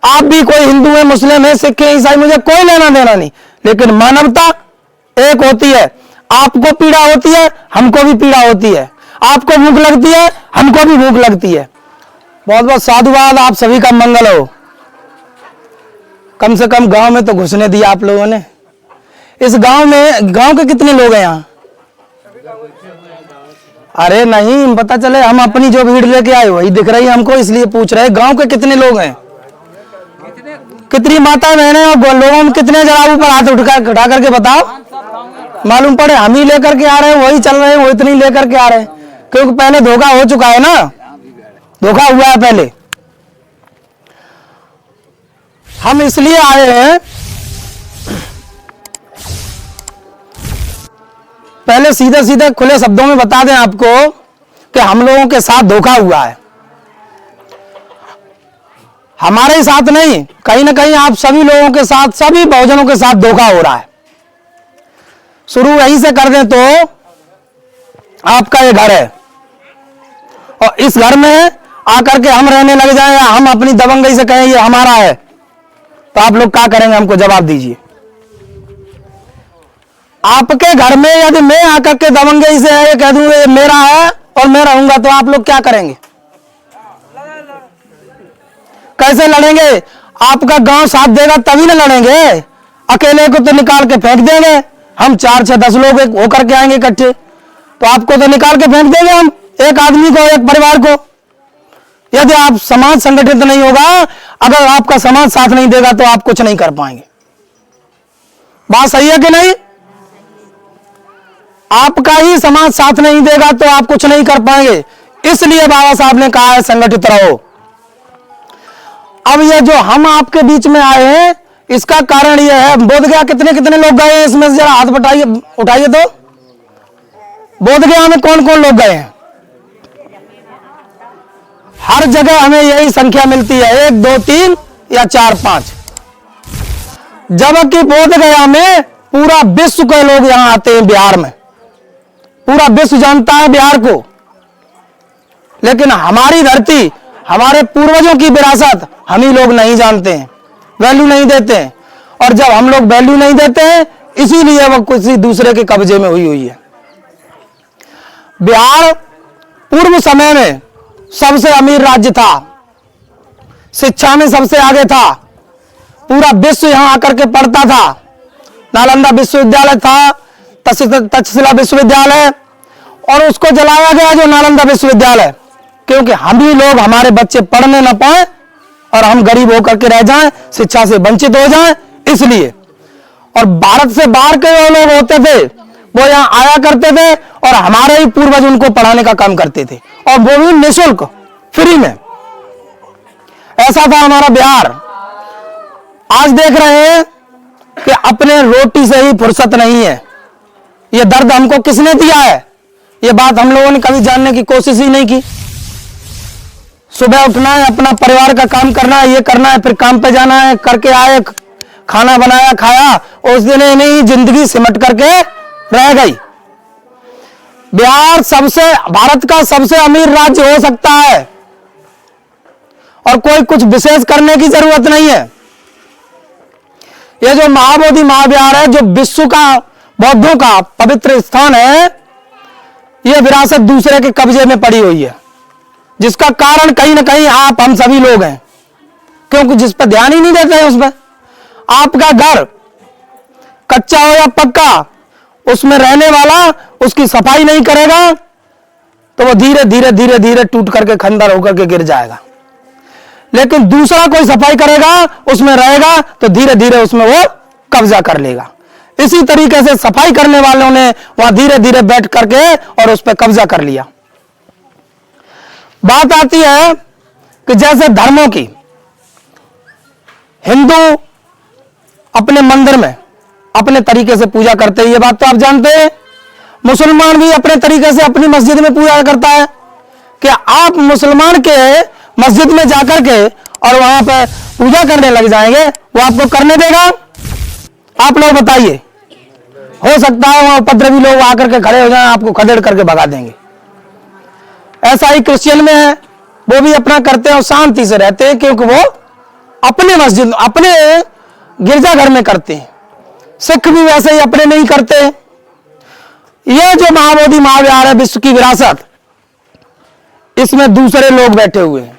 आप भी कोई हिंदू है, मुस्लिम है, सिख है, ईसाई, मुझे कोई लेना देना नहीं, लेकिन मानवता एक होती है। आपको पीड़ा होती है, हमको भी पीड़ा होती है, आपको भूख लगती है, हमको भी भूख लगती है। बहुत बहुत साधुवाद, आप सभी का मंगल हो। कम से कम गांव में तो घुसने दिया आप लोगों ने। इस गांव में, गांव के कितने लोग हैं यहाँ? अरे नहीं, पता चले हम अपनी जो भीड़ लेके आए वही दिख रही है हमको, इसलिए पूछ रहे हैं। गांव के कितने लोग हैं, कितनी माताएं बहनें और लोगों में कितने, जरा ऊपर हाथ उठा करके बताओ। मालूम पड़े हम ही लेकर के आ रहे हैं, वही चल रहे हैं, वो इतनी लेकर के आ रहे हैं, क्योंकि पहले धोखा हो चुका है ना, धोखा हुआ है पहले। हम इसलिए आए हैं, पहले सीधे सीधे खुले शब्दों में बता दें आपको कि हम लोगों के साथ धोखा हुआ है। हमारे ही साथ नहीं, कहीं ना कहीं आप सभी लोगों के साथ, सभी बहुजनों के साथ धोखा हो रहा है। शुरू यहीं से कर दें तो आपका ये घर है और इस घर में आकर के हम रहने लग जाएं, या हम अपनी दबंगई से कहें ये हमारा है, तो आप लोग क्या करेंगे? हमको जवाब दीजिए। आपके घर में यदि मैं आकर के दबंगई से ये कह दूंगा ये मेरा है और मैं रहूंगा, तो आप लोग क्या करेंगे? कैसे लड़ेंगे? आपका गांव साथ देगा तभी ना लड़ेंगे। अकेले को तो निकाल के फेंक देंगे। हम 4, 6, 10 लोग होकर के आएंगे इकट्ठे, तो आपको तो निकाल के फेंक देंगे हम, एक आदमी को, एक परिवार को। यदि आप समाज संगठित नहीं होगा, अगर आपका समाज साथ नहीं देगा तो आप कुछ नहीं कर पाएंगे। बात सही है कि नहीं? आपका ही समाज साथ नहीं देगा तो आप कुछ नहीं कर पाएंगे। इसलिए बाबा साहब ने कहा है संगठित रहो। अब ये जो हम आपके बीच में आए हैं, इसका कारण यह है, बोधगया कितने कितने लोग गए हैं इसमें से जरा हाथ उठाइए तो। बोधगया में कौन कौन लोग गए हैं? हर जगह हमें यही संख्या मिलती है, 1, 2, 3 या 4, 5, जबकि बोधगया में पूरा विश्व के लोग यहां आते हैं। बिहार में पूरा विश्व जानता है बिहार को, लेकिन हमारी धरती, हमारे पूर्वजों की विरासत हम ही लोग नहीं जानते हैं, वैल्यू नहीं देते हैं। और जब हम लोग वैल्यू नहीं देते हैं, इसीलिए वो किसी दूसरे के कब्जे में हुई है। बिहार पूर्व समय में सबसे अमीर राज्य था, शिक्षा में सबसे आगे था, पूरा विश्व यहां आकर के पढ़ता था। नालंदा विश्वविद्यालय था, तक्षशिला विश्वविद्यालय, और उसको जलाया गया जो नालंदा विश्वविद्यालय, क्योंकि हम ही लोग, हमारे बच्चे पढ़ने न पाए और हम गरीब होकर के रह जाएं, शिक्षा से वंचित हो जाएं, इसलिए। और भारत से बाहर के वो लोग होते थे, वो यहाँ आया करते थे और हमारे ही पूर्वज उनको पढ़ाने का काम करते थे, और वो भी निःशुल्क, फ्री में। ऐसा था हमारा बिहार। आज देख रहे हैं कि अपने रोटी से ही फुर्सत नहीं है। ये दर्द हमको किसने दिया है? ये बात हम लोगों ने कभी जानने की कोशिश ही नहीं की। सुबह उठना है, अपना परिवार का काम करना है, ये करना है, फिर काम पे जाना है, करके आए, खाना बनाया, खाया, उस दिन नहीं जिंदगी सिमट करके रह गई। बिहार भारत का सबसे अमीर राज्य हो सकता है और कोई कुछ विशेष करने की जरूरत नहीं है। यह जो महाबोधि महाविहार है, जो विश्व का, बौद्धों का पवित्र स्थान है, यह विरासत दूसरे के कब्जे में पड़ी हुई है, जिसका कारण कहीं ना कहीं आप, हम सभी लोग हैं, क्योंकि जिस पर ध्यान ही नहीं देते हैं उस पर। आपका घर कच्चा हो या पक्का, उसमें रहने वाला उसकी सफाई नहीं करेगा तो वो धीरे धीरे धीरे धीरे टूट करके खंडर होकर के गिर जाएगा। लेकिन दूसरा कोई सफाई करेगा, उसमें रहेगा, तो धीरे धीरे उसमें वो कब्जा कर लेगा। इसी तरीके से सफाई करने वालों ने वहां धीरे धीरे बैठ करके और उस पर कब्जा कर लिया। बात आती है कि जैसे धर्मों की, हिंदू अपने मंदिर में अपने तरीके से पूजा करते हैं, ये बात तो आप जानते हैं। मुसलमान भी अपने तरीके से अपनी मस्जिद में पूजा करता है। क्या आप मुसलमान के मस्जिद में जाकर के और वहां पर पूजा करने लग जाएंगे, वो आपको करने देगा? आप लोग बताइए। हो सकता है वहां उपद्रवी लोग आकर के खड़े हो जाएं, आपको खदेड़ करके भगा देंगे। ऐसा ही क्रिश्चियन में है, वो भी अपना करते हैं और शांति से रहते हैं, क्योंकि वो अपने मस्जिद, अपने गिरजाघर में करते हैं। सिख भी वैसे ही अपने नहीं करते। ये जो महाबोधि महाविहार है विश्व की विरासत, इसमें दूसरे लोग बैठे हुए हैं।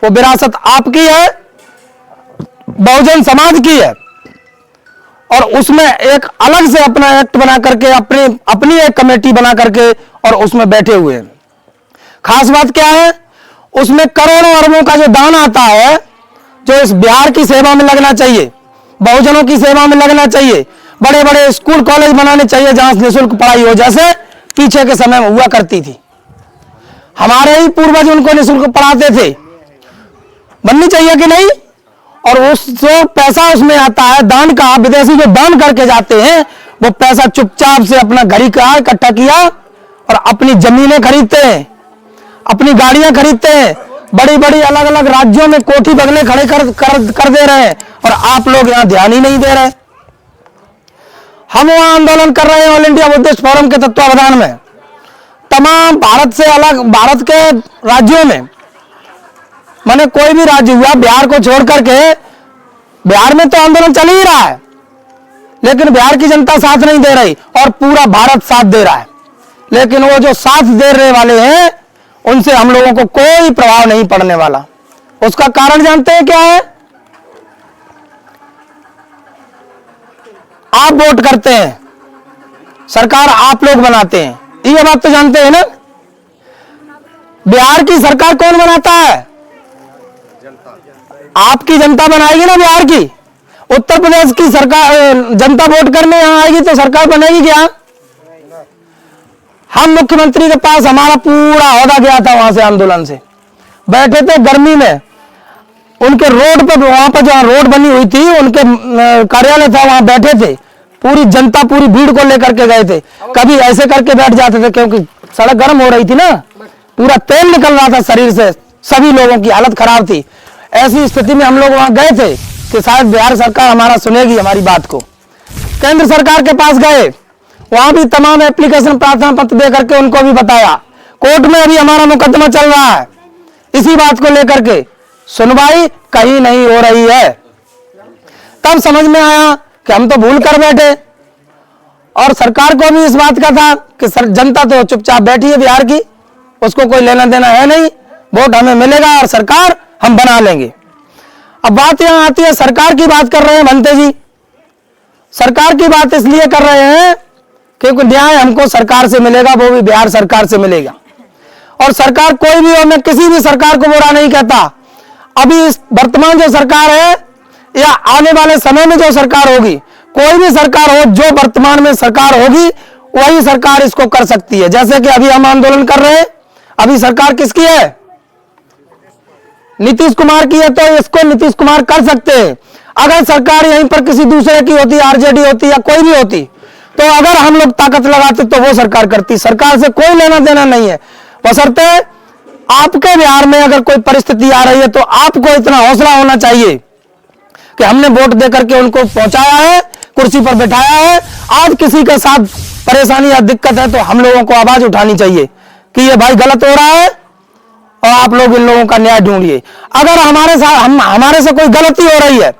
वो विरासत आपकी है, बहुजन समाज की है, और उसमें एक अलग से अपना एक्ट बना करके अपनी एक कमेटी बना करके और उसमें बैठे हुए हैं। खास बात क्या है, उसमें करोड़ों अरबों का जो दान आता है, जो इस बिहार की सेवा में लगना चाहिए, बहुजनों की सेवा में लगना चाहिए, बड़े बड़े स्कूल कॉलेज बनाने चाहिए जहां निःशुल्क पढ़ाई हो, जैसे पीछे के समय में हुआ करती थी। हमारे ही पूर्वज उनको निःशुल्क पढ़ाते थे, बननी चाहिए कि नहीं। और उस जो पैसा उसमें आता है दान का, विदेशी जो दान करके जाते हैं, वो पैसा चुपचाप से अपना घड़ी का इकट्ठा किया और अपनी जमीनें खरीदते हैं, अपनी गाड़ियां खरीदते हैं, बड़ी बड़ी अलग अलग राज्यों में कोठी बंगले खड़े कर दे रहे हैं, और आप लोग यहां ध्यान ही नहीं दे रहे। हम वहां आंदोलन कर रहे हैं ऑल इंडिया बुद्धिस्ट फोरम के तत्वावधान में, तमाम भारत से अलग भारत के राज्यों में, माने कोई भी राज्य हुआ बिहार को छोड़ करके, बिहार में तो आंदोलन चल ही रहा है, लेकिन बिहार की जनता साथ नहीं दे रही और पूरा भारत साथ दे रहा है। लेकिन वो जो साथ दे रहे वाले हैं, उनसे हम लोगों को कोई प्रभाव नहीं पड़ने वाला। उसका कारण जानते हैं क्या है? आप वोट करते हैं, सरकार आप लोग बनाते हैं, ये बात तो जानते हैं ना। बिहार की सरकार कौन बनाता है? आपकी जनता बनाएगी ना बिहार की। उत्तर प्रदेश की सरकार जनता वोट करने यहां आएगी तो सरकार बनेगी क्या? हम मुख्यमंत्री के पास हमारा पूरा ओहदा गया था, वहां से आंदोलन से बैठे थे गर्मी में, उनके रोड पर, वहां पर जहां रोड बनी हुई थी, उनके कार्यालय था, वहां बैठे थे, पूरी जनता पूरी भीड़ को लेकर के गए थे। कभी ऐसे करके बैठ जाते थे क्योंकि सड़क गर्म हो रही थी ना, पूरा तेल निकल रहा था शरीर से, सभी लोगों की हालत खराब थी। ऐसी स्थिति में हम लोग वहां गए थे कि शायद बिहार सरकार हमारा सुनेगी हमारी बात को। केंद्र सरकार के पास गए, वहां भी तमाम एप्लीकेशन प्रार्थना पत्र दे करके उनको भी बताया। कोर्ट में अभी हमारा मुकदमा चल रहा है इसी बात को लेकर के, सुनवाई कहीं नहीं हो रही है। तब समझ में आया कि हम तो भूल कर बैठे, और सरकार को भी इस बात का था कि जनता तो चुपचाप बैठी है बिहार की, उसको कोई लेना देना है नहीं, वोट हमें मिलेगा और सरकार हम बना लेंगे। अब बात यहां आती है, सरकार की बात कर रहे हैं भंते जी। सरकार की बात इसलिए कर रहे हैं क्योंकि न्याय हमको सरकार से मिलेगा, वो भी बिहार सरकार से मिलेगा। और सरकार कोई भी हो, मैं किसी भी सरकार को बुरा नहीं कहता। अभी इस वर्तमान जो सरकार है या आने वाले समय में जो सरकार होगी, कोई भी सरकार हो, जो वर्तमान में सरकार होगी वही सरकार इसको कर सकती है। जैसे कि अभी हम आंदोलन कर रहे हैं, अभी सरकार किसकी है? नीतीश कुमार की है, तो इसको नीतीश कुमार कर सकते हैं। अगर सरकार यहीं पर किसी दूसरे की होती, आरजेडी होती या कोई भी होती, तो अगर हम लोग ताकत लगाते तो वो सरकार करती। सरकार से कोई लेना देना नहीं है, बशर्ते आपके बिहार में अगर कोई परिस्थिति आ रही है तो आपको इतना हौसला होना चाहिए कि हमने वोट देकर के उनको पहुंचाया है, कुर्सी पर बैठाया है। आज किसी के साथ परेशानी या दिक्कत है तो हम लोगों को आवाज उठानी चाहिए कि ये भाई गलत हो रहा है और आप लोग इन लोगों का न्याय ढूंढिए। अगर हमारे से कोई गलती हो रही है,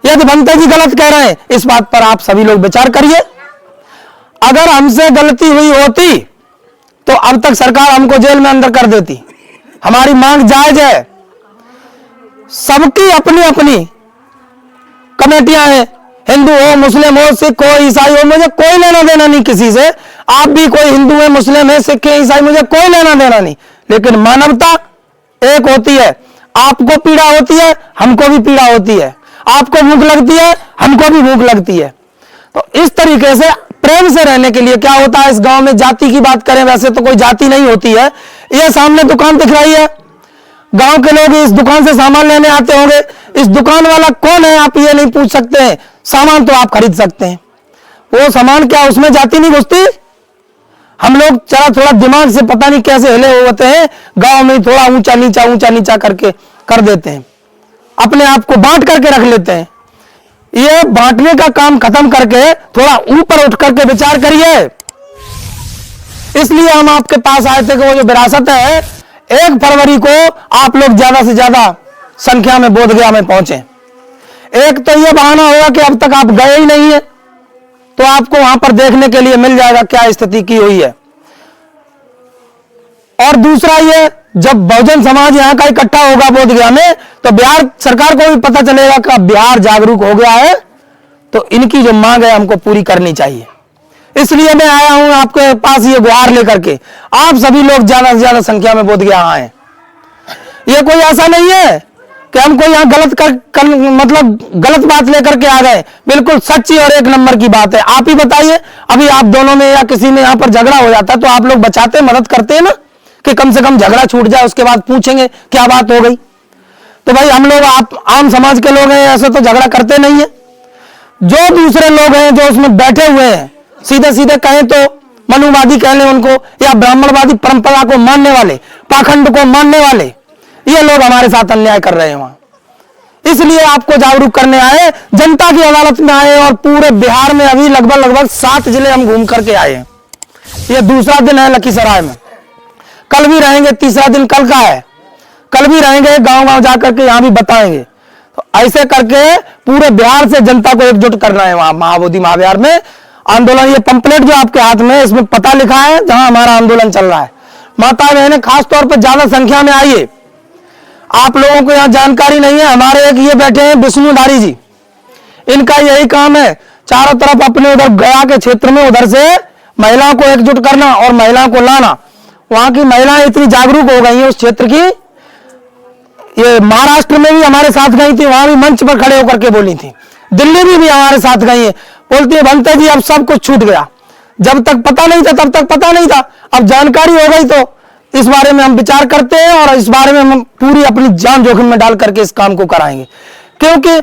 यदि भंते जी गलत कह रहे हैं, इस बात पर आप सभी लोग विचार करिए। अगर हमसे गलती हुई होती तो अब तक सरकार हमको जेल में अंदर कर देती। हमारी मांग जायज है, सबकी अपनी अपनी कमेटियां हैं, हिंदू हो, मुस्लिम हो, सिख हो, ईसाई हो, मुझे कोई लेना देना नहीं किसी से। आप भी कोई हिंदू है, मुस्लिम है, सिख है, ईसाई, मुझे कोई लेना देना नहीं, लेकिन मानवता एक होती है। आपको पीड़ा होती है, हमको भी पीड़ा होती है, आपको भूख लगती है, हमको भी भूख लगती है। तो इस तरीके से प्रेम से रहने के लिए क्या होता है, इस गांव में जाति की बात करें, वैसे तो कोई जाति नहीं होती है। ये सामने दुकान दिख रही है, गांव के लोग इस दुकान से सामान लेने आते होंगे। इस दुकान वाला कौन है आप ये नहीं पूछ सकते हैं, सामान तो आप खरीद सकते हैं। वो सामान क्या, उसमें जाति नहीं घुसती? हम लोग चला थोड़ा दिमाग से पता नहीं कैसे हिले हुए होते हैं, गांव में थोड़ा ऊंचा नीचा करके कर देते हैं, अपने आप को बांट करके रख लेते हैं। ये बांटने का काम खत्म करके थोड़ा ऊपर उठ करके विचार करिए। इसलिए हम आपके पास आए थे कि वो जो विरासत है, 1 फरवरी को आप लोग ज्यादा से ज्यादा संख्या में बोधगया में पहुंचे। एक तो यह बहाना होगा कि अब तक आप गए ही नहीं है, तो आपको वहां पर देखने के लिए मिल जाएगा क्या स्थिति की हुई है। और दूसरा ये, जब बहुजन समाज यहां का इकट्ठा होगा बोधगया में, तो बिहार सरकार को भी पता चलेगा कि अब बिहार जागरूक हो गया है, तो इनकी जो मांग है हमको पूरी करनी चाहिए। इसलिए मैं आया हूं आपके पास ये गुहार लेकर के, आप सभी लोग ज्यादा से ज्यादा संख्या में बोधगया आए। ये कोई ऐसा नहीं है कि हम कोई यहाँ मतलब गलत बात लेकर के आ गए, बिल्कुल सच्ची और एक नंबर की बात है। आप ही बताइए, अभी आप दोनों में या किसी में यहाँ पर झगड़ा हो जाता तो आप लोग बचाते, मदद करते हैं ना, कि कम से कम झगड़ा छूट जाए, उसके बाद पूछेंगे क्या बात हो गई। तो भाई हम लोग, आप आम समाज के लोग हैं, ऐसे तो झगड़ा करते नहीं है। जो दूसरे लोग हैं जो उसमें बैठे हुए हैं, सीधे सीधे कहें तो मनुवादी कह लें उनको, या ब्राह्मणवादी परंपरा को मानने वाले, पाखंड को मानने वाले, ये लोग हमारे साथ अन्याय कर रहे हैं वहां। इसलिए आपको जागरूक करने आए, जनता की अदालत में आए, और पूरे बिहार में अभी लगभग 7 जिले हम घूम करके आए हैं। ये दूसरा दिन है लखीसराय में, कल भी रहेंगे, तीसरा दिन कल का है, कल भी रहेंगे, गांव-गांव जाकर के यहां भी बताएंगे। तो ऐसे करके पूरे बिहार से जनता को एकजुट करना है वहां महाबोधि महाविहार में आंदोलन। ये पंपलेट जो आपके हाथ में है, इसमें पता लिखा है जहां हमारा आंदोलन चल रहा है। माता बहनें खास तौर पर ज्यादा संख्या में आइए, आप लोगों को यहाँ जानकारी नहीं है। हमारे एक ये बैठे हैं विष्णुधारी जी, इनका यही काम है, चारों तरफ अपने उधर गया के क्षेत्र में उधर से महिलाओं को एकजुट करना और महिलाओं को लाना। वहां की महिलाएं इतनी जागरूक हो गई हैं उस क्षेत्र की, ये महाराष्ट्र में भी हमारे साथ गई थी, वहां भी मंच पर खड़े होकर के बोली थी, दिल्ली में भी हमारे साथ गई है, बोलती है भंते जी अब सब कुछ छूट गया, जब तक पता नहीं था तब तक पता नहीं था, अब जानकारी हो गई तो इस बारे में हम विचार करते हैं और इस बारे में हम पूरी अपनी जान जोखिम में डाल करके इस काम को कराएंगे। क्योंकि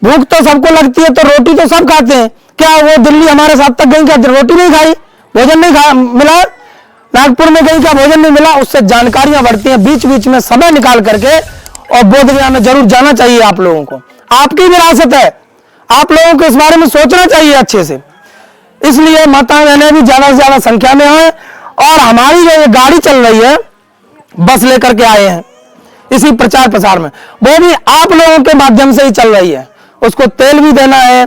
भूख तो सबको लगती है, तो रोटी तो सब खाते हैं। क्या वो दिल्ली हमारे साथ तक गई, क्या रोटी नहीं खाई, भोजन नहीं मिला, नागपुर में गई क्या भोजन नहीं मिला, उससे जानकारियां बढ़ती हैं। बीच बीच में समय निकाल करके और बोधगया में जरूर जाना चाहिए आप लोगों को, आपकी विरासत है, आप लोगों को इस बारे में सोचना चाहिए अच्छे से। इसलिए माता बहनें भी ज्यादा से ज्यादा संख्या में आए, और हमारी जो ये गाड़ी चल रही है, बस लेकर के आए हैं इसी प्रचार प्रसार में, वो भी आप लोगों के माध्यम से ही चल रही है। उसको तेल भी देना है,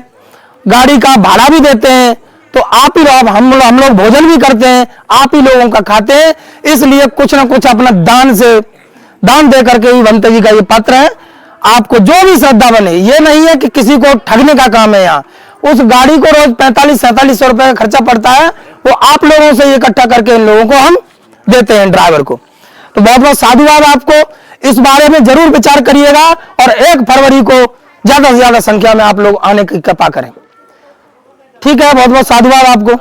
गाड़ी का भाड़ा भी देते हैं, तो आप ही लोग, हम लोग भोजन भी करते हैं, आप ही लोगों का खाते हैं। इसलिए कुछ ना कुछ अपना दान दे करके ही भंते जी का ये पत्र है। आपको जो भी श्रद्धा बने, ये नहीं है कि किसी को ठगने का काम है। यहाँ उस गाड़ी को रोज 45-47 रुपए का खर्चा पड़ता है, वो आप लोगों से इकट्ठा करके इन लोगों को हम देते हैं, ड्राइवर को। तो बहुत बहुत साधुवाद आपको, इस बारे में जरूर विचार करिएगा, और 1 फरवरी को ज्यादा से ज्यादा संख्या में आप लोग आने की कृपा करें। ठीक है, बहुत बहुत साधुवाद आपको।